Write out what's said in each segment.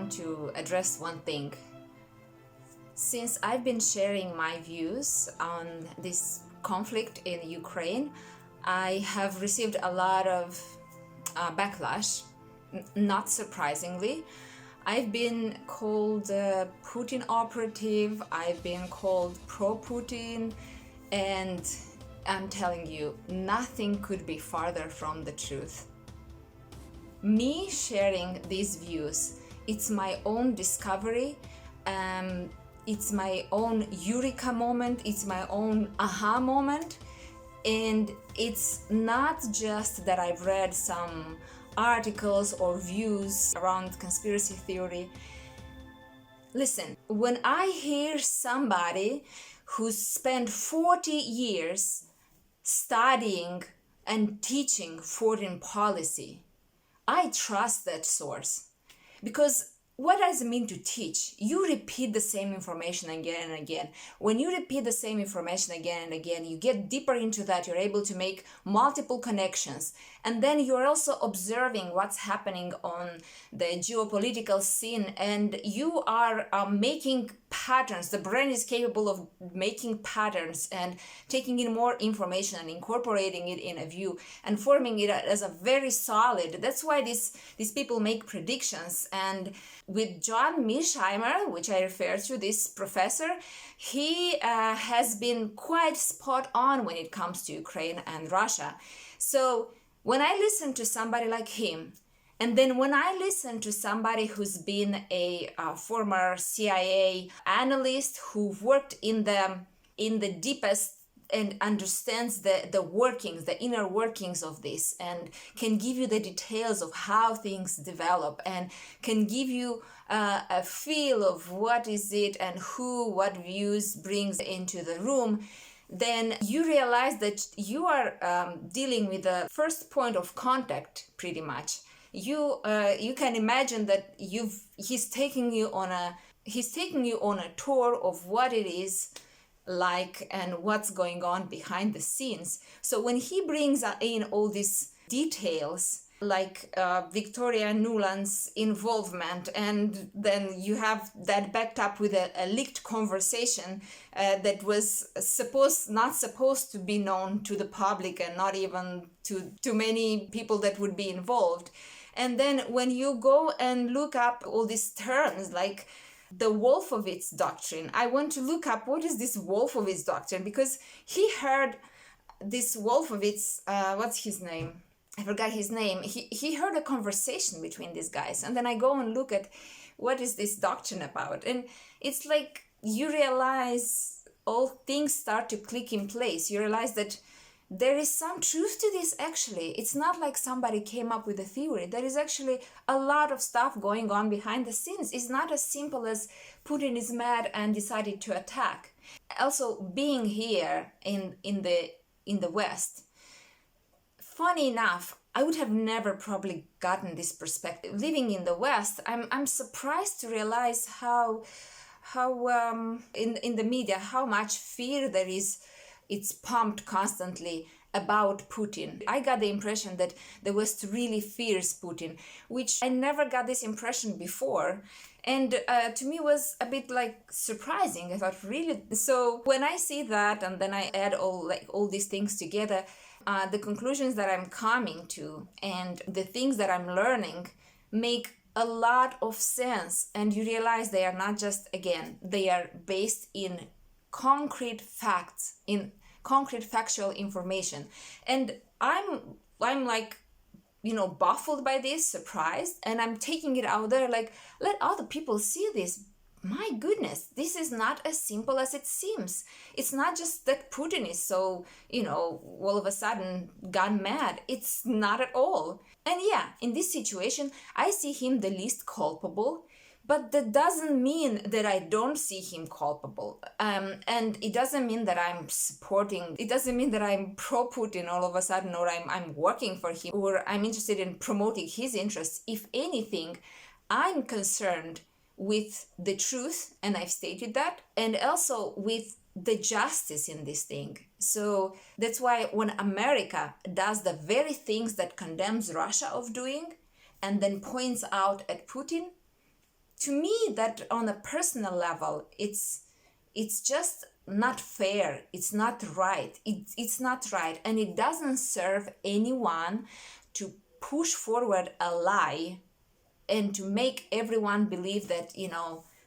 want to address one thing. Since I've been sharing my views on this conflict in Ukraine, I have received a lot of backlash, not surprisingly. I've been called Putin operative, I've been called pro-Putin, and I'm telling you, nothing could be farther from the truth. Me sharing these views, it's my own discovery, it's my own eureka moment, it's my own aha moment, and it's not just that I've read some articles or views around conspiracy theory. Listen, when I hear somebody who spent 40 years studying and teaching foreign policy, I trust that source. Because what does it mean to teach? You repeat the same information again and again. When you repeat the same information again and again, you get deeper into that, you're able to make multiple connections. And then you're also observing what's happening on the geopolitical scene, and you are making patterns. The brain is capable of making patterns and taking in more information and incorporating it in a view and forming it as a very solid. That's why these people make predictions. And with John Mearsheimer, which I refer to, this professor, he has been quite spot on when it comes to Ukraine and Russia. So when I listen to somebody like him, and then when I listen to somebody who's been a former CIA analyst who worked in the deepest and understands the workings, the inner workings of this, and can give you the details of how things develop, and can give you a feel of what is it and who, what views brings into the room, then you realize that you are dealing with the first point of contact, pretty much. You can imagine that he's taking you on a tour of what it is like and what's going on behind the scenes. So when he brings in all these details, like Victoria Nuland's involvement, and then you have that backed up with a leaked conversation that was not supposed to be known to the public and not even to many people that would be involved. And then when you go and look up all these terms like the Wolfowitz doctrine, I want to look up what is this Wolfowitz doctrine, because he heard this Wolfowitz, what's his name? I forgot his name. He heard a conversation between these guys, and then I go and look at what is this doctrine about, and it's like you realize all things start to click in place. You realize that there is some truth to this actually. It's not like somebody came up with a theory. There is actually a lot of stuff going on behind the scenes. It's not as simple as Putin is mad and decided to attack. Also, being here in the West, funny enough, I would have never probably gotten this perspective. Living in the West, I'm surprised to realize how in the media, how much fear there is. It's pumped constantly about Putin. I got the impression that the West really fears Putin, which I never got this impression before. And to me was a bit like surprising. I thought, really? So when I see that, and then I add all these things together, the conclusions that I'm coming to and the things that I'm learning make a lot of sense. And you realize they are not just, again, they are based in concrete facts, in concrete factual information. And I'm like, baffled by this, surprised, and I'm taking it out there, like, let other people see this. My goodness, this is not as simple as it seems. It's not just that Putin is so, all of a sudden gone mad. It's not at all. And yeah, in this situation, I see him the least culpable. But that doesn't mean that I don't see him culpable. And it doesn't mean that I'm supporting, it doesn't mean that I'm pro-Putin all of a sudden, or I'm working for him, or I'm interested in promoting his interests. If anything, I'm concerned with the truth, and I've stated that, and also with the justice in this thing. So that's why when America does the very things that condemns Russia of doing, and then points out at Putin, To me, that on a personal level, it's just not fair. It's not right. It's not right, and it doesn't serve anyone to push forward a lie and to make everyone believe that,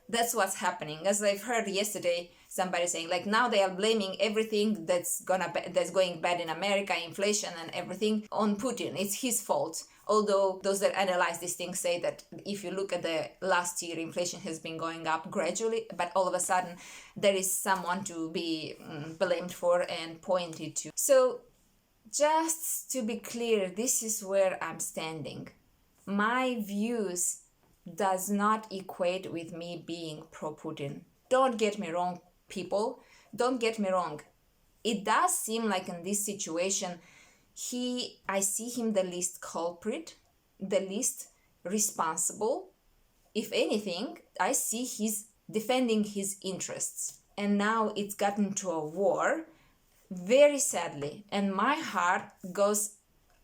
that's what's happening. As I've heard yesterday, somebody saying, like, now they are blaming everything that's going bad in America, inflation and everything, on Putin. It's his fault. Although those that analyze these things say that if you look at the last year, inflation has been going up gradually, but all of a sudden there is someone to be blamed for and pointed to. So just to be clear, this is where I'm standing. My views does not equate with me being pro-Putin. Don't get me wrong, people. Don't get me wrong. It does seem like in this situation, I see him the least culprit, the least responsible. If anything, I see he's defending his interests. And now it's gotten to a war, very sadly. And my heart goes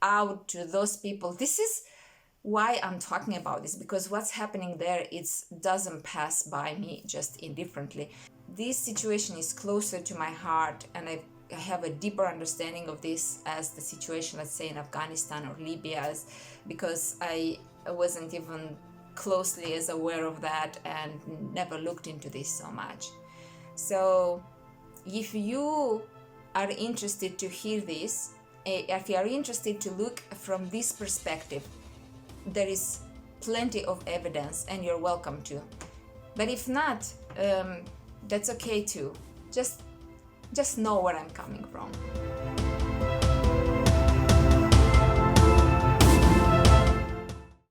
out to those people. This is why I'm talking about this, because what's happening there, it doesn't pass by me just indifferently. This situation is closer to my heart, and I have a deeper understanding of this as the situation, let's say, in Afghanistan or Libya, because I wasn't even closely as aware of that and never looked into this so much. So if you are interested to hear this, if you are interested to look from this perspective, there is plenty of evidence and you're welcome to. But if not, that's okay too. Just know where I'm coming from.